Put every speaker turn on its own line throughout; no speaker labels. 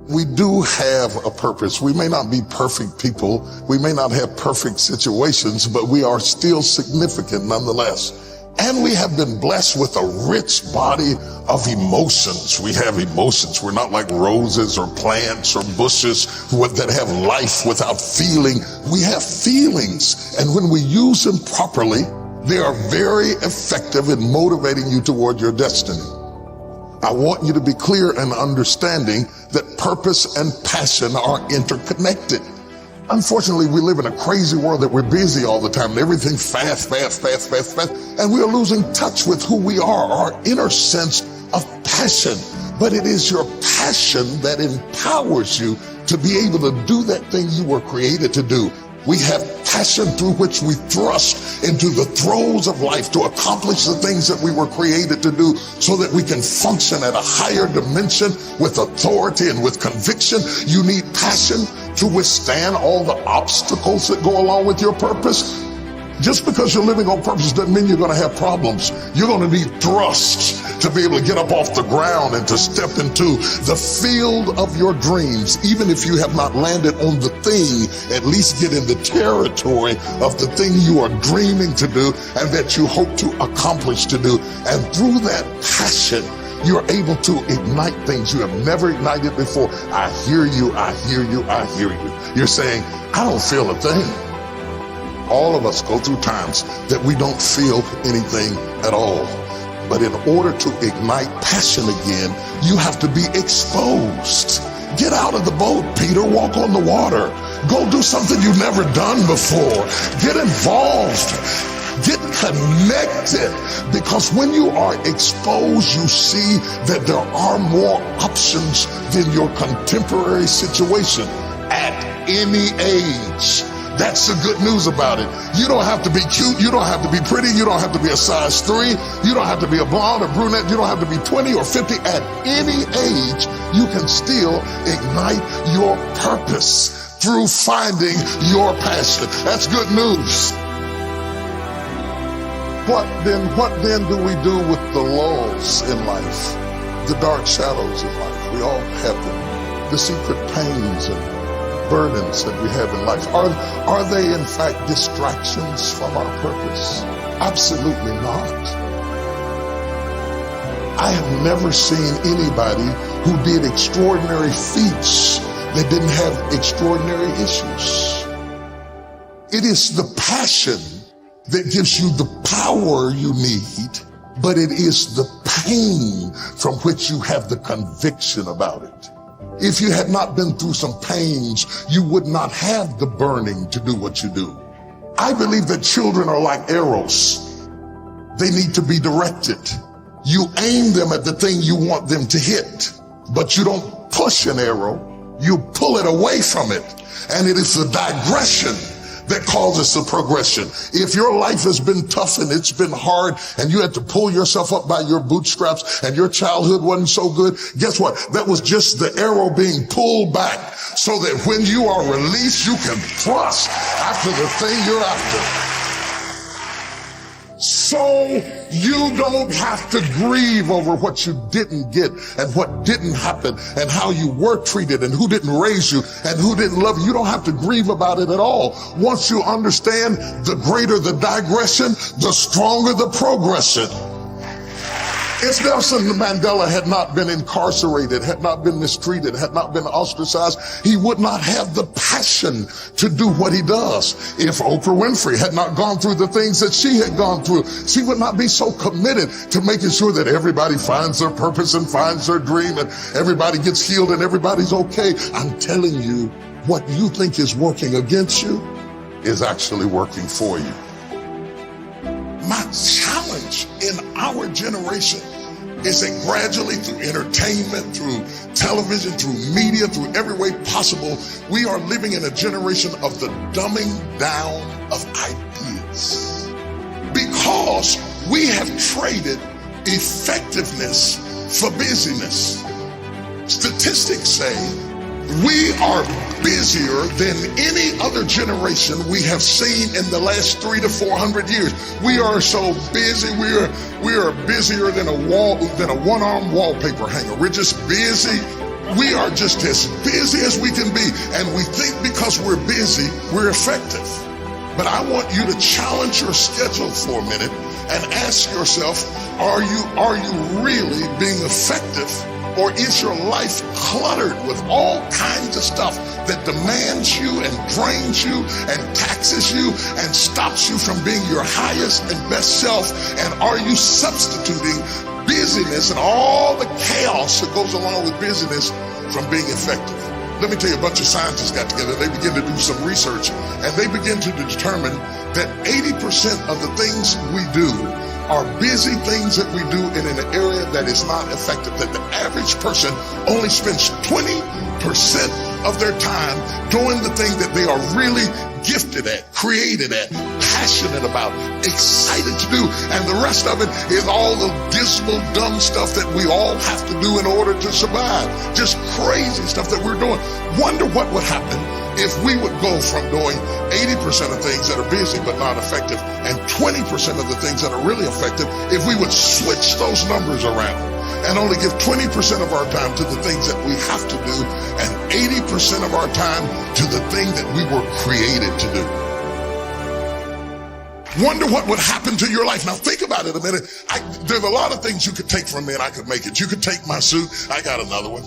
We do have a purpose. We may not be perfect people. We may not have perfect situations, but we are still significant nonetheless. And we have been blessed with a rich body of emotions. We have emotions. We're not like roses or plants or bushes that have life without feeling. We have feelings. And when we use them properly, they are very effective in motivating you toward your destiny. I want you to be clear and understanding that purpose and passion are interconnected. Unfortunately, we live in a crazy world that we're busy all the time. Everything's fast. And we are losing touch with who we are, our inner sense of passion. But it is your passion that empowers you to be able to do that thing you were created to do. We have passion through which we thrust into the throes of life to accomplish the things that we were created to do so that we can function at a higher dimension with authority and with conviction. You need passion to withstand all the obstacles that go along with your purpose. Just because you're living on purpose doesn't mean you're going to have problems. You're going to need thrust to be able to get up off the ground and to step into the field of your dreams. Even if you have not landed on the thing, at least get in the territory of the thing you are dreaming to do and that you hope to accomplish to do. And through that passion, you're able to ignite things you have never ignited before. I hear you, I hear you, I hear you. You're saying, I don't feel a thing. All of us go through times that we don't feel anything at all. But in order to ignite passion again, you have to be exposed. Get out of the boat, Peter. Walk on the water. Go do something you've never done before. Get involved. Get connected. Because when you are exposed, you see that there are more options than your contemporary situation at any age. That's the good news about it. You don't have to be cute. You don't have to be pretty. You don't have to be a size 3. You don't have to be a blonde or brunette. You don't have to be 20 or 50. At any age, you can still ignite your purpose through finding your passion. That's good news. What then do we do with the lulls in life? The dark shadows of life. We all have them. The secret pains and burdens that we have in life. Are they in fact distractions from our purpose? Absolutely not. I have never seen anybody who did extraordinary feats that didn't have extraordinary issues. It is the passion that gives you the power you need, but it is the pain from which you have the conviction about it. If you had not been through some pains, you would not have the burning to do what you do. I believe that children are like arrows. They need to be directed. You aim them at the thing you want them to hit, but you don't push an arrow. You pull it away from it. And it is the digression that causes the progression. If your life has been tough and it's been hard and you had to pull yourself up by your bootstraps and your childhood wasn't so good, guess what? That was just the arrow being pulled back so that when you are released, you can thrust after the thing you're after. So you don't have to grieve over what you didn't get and what didn't happen and how you were treated and who didn't raise you and who didn't love you. You don't have to grieve about it at all. Once you understand, the greater the digression, the stronger the progression. If Nelson Mandela had not been incarcerated, had not been mistreated, had not been ostracized, he would not have the passion to do what he does. If Oprah Winfrey had not gone through the things that she had gone through, she would not be so committed to making sure that everybody finds their purpose and finds their dream and everybody gets healed and everybody's okay. I'm telling you, what you think is working against you is actually working for you. My challenge in our generation is that gradually through entertainment, through television, through media, through every way possible, we are living in a generation of the dumbing down of ideas. Because we have traded effectiveness for busyness. Statistics say we are busier than any other generation we have seen in the last 300 to 400 years. We are so busy. We are busier than a one-arm wallpaper hanger. We're just busy. We are just as busy as we can be, and we think because we're busy, we're effective. But I want you to challenge your schedule for a minute and ask yourself, are you really being effective? Or is your life cluttered with all kinds of stuff that demands you and drains you and taxes you and stops you from being your highest and best self? And are you substituting busyness and all the chaos that goes along with busyness from being effective? Let me tell you, a bunch of scientists got together, they began to do some research, and they begin to determine that 80% of the things we do are busy things that we do in an area that is not effective, that the average person only spends 20% of their time doing the thing that they are really gifted at, created at, passionate about, excited to do, and the rest of it is all the dismal, dumb stuff that we all have to do in order to survive. Just crazy stuff that we're doing. Wonder what would happen if we would go from doing 80% of things that are busy but not effective and 20% of the things that are really effective, if we would switch those numbers around and only give 20% of our time to the things that we have to do and 80% of our time to the thing that we were created to do. Wonder what would happen to your life. Now think about it a minute. There's a lot of things you could take from me and I could make it. You could take my suit, I got another one.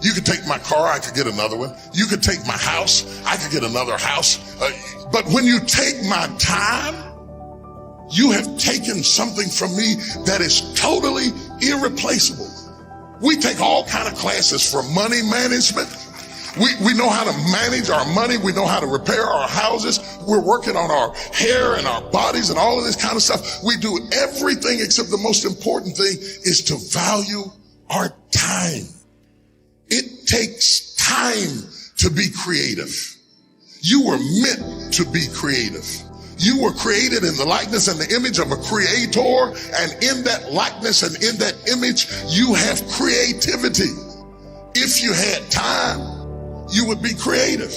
You could take my car, I could get another one. You could take my house, I could get another house. But when you take my time, you have taken something from me that is totally irreplaceable. We take all kind of classes from money management. We know how to manage our money. We know how to repair our houses. We're working on our hair and our bodies and all of this kind of stuff. We do everything except the most important thing is to value our time. It takes time to be creative. You were meant to be creative. You were created in the likeness and the image of a creator, and in that likeness and in that image, you have creativity. If you had time, you would be creative.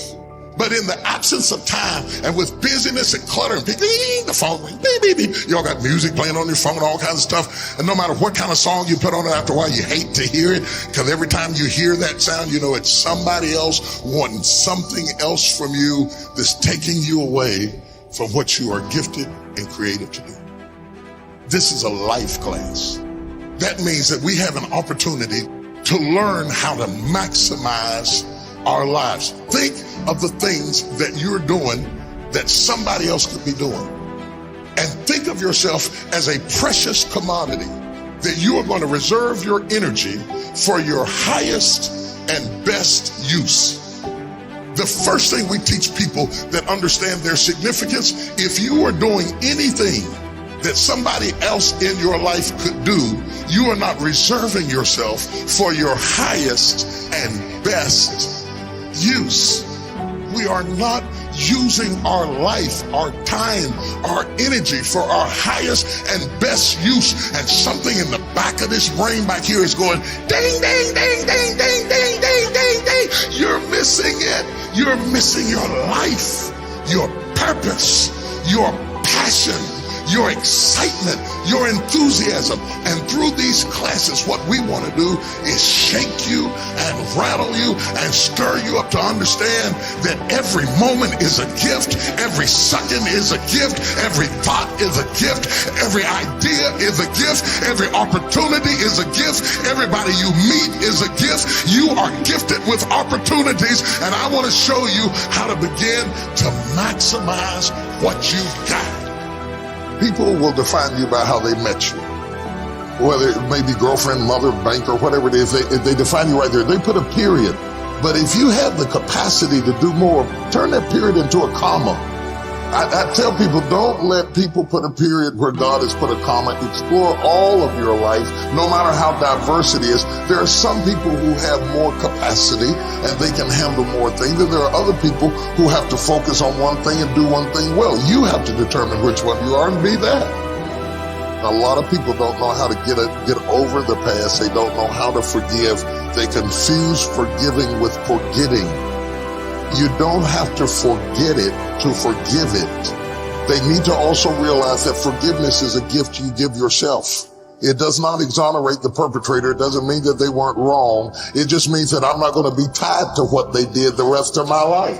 But in the absence of time and with busyness and clutter and the phone, beep, beep, beep. Y'all got music playing on your phone, all kinds of stuff. And no matter what kind of song you put on it, after a while you hate to hear it, because every time you hear that sound, you know it's somebody else wanting something else from you that's taking you away from what you are gifted and created to do. This is a life class. That means that we have an opportunity to learn how to maximize our lives. Think of the things that you're doing that somebody else could be doing. And think of yourself as a precious commodity that you are going to reserve your energy for your highest and best use. The first thing we teach people that understand their significance, if you are doing anything that somebody else in your life could do, you are not reserving yourself for your highest and best use. We are not using our life, our time, our energy for our highest and best use. And something in the back of this brain back here is going ding, ding, ding, ding, ding, ding, ding, ding, ding. You're missing it. You're missing your life, your purpose, your passion, your excitement, your enthusiasm. And through these classes, what we want to do is shake you and rattle you and stir you up to understand that every moment is a gift, every second is a gift, every thought is a gift, every idea is a gift, every opportunity is a gift, everybody you meet is a gift. You are gifted with opportunities, and I want to show you how to begin to maximize what you got. People will define you by how they met you. Whether it may be girlfriend, mother, banker, whatever it is, they define you right there. They put a period. But if you have the capacity to do more, turn that period into a comma. I tell people, don't let people put a period where God has put a comma. Explore all of your life, no matter how diverse it is. There are some people who have more capacity and they can handle more things, and there are other people who have to focus on one thing and do one thing well. You have to determine which one you are and be that. A lot of people don't know how to get over the past. They don't know how to forgive. They confuse forgiving with forgetting. You don't have to forget it to forgive it. They need to also realize that forgiveness is a gift you give yourself. It does not exonerate the perpetrator. It doesn't mean that they weren't wrong. It just means that I'm not going to be tied to what they did the rest of my life.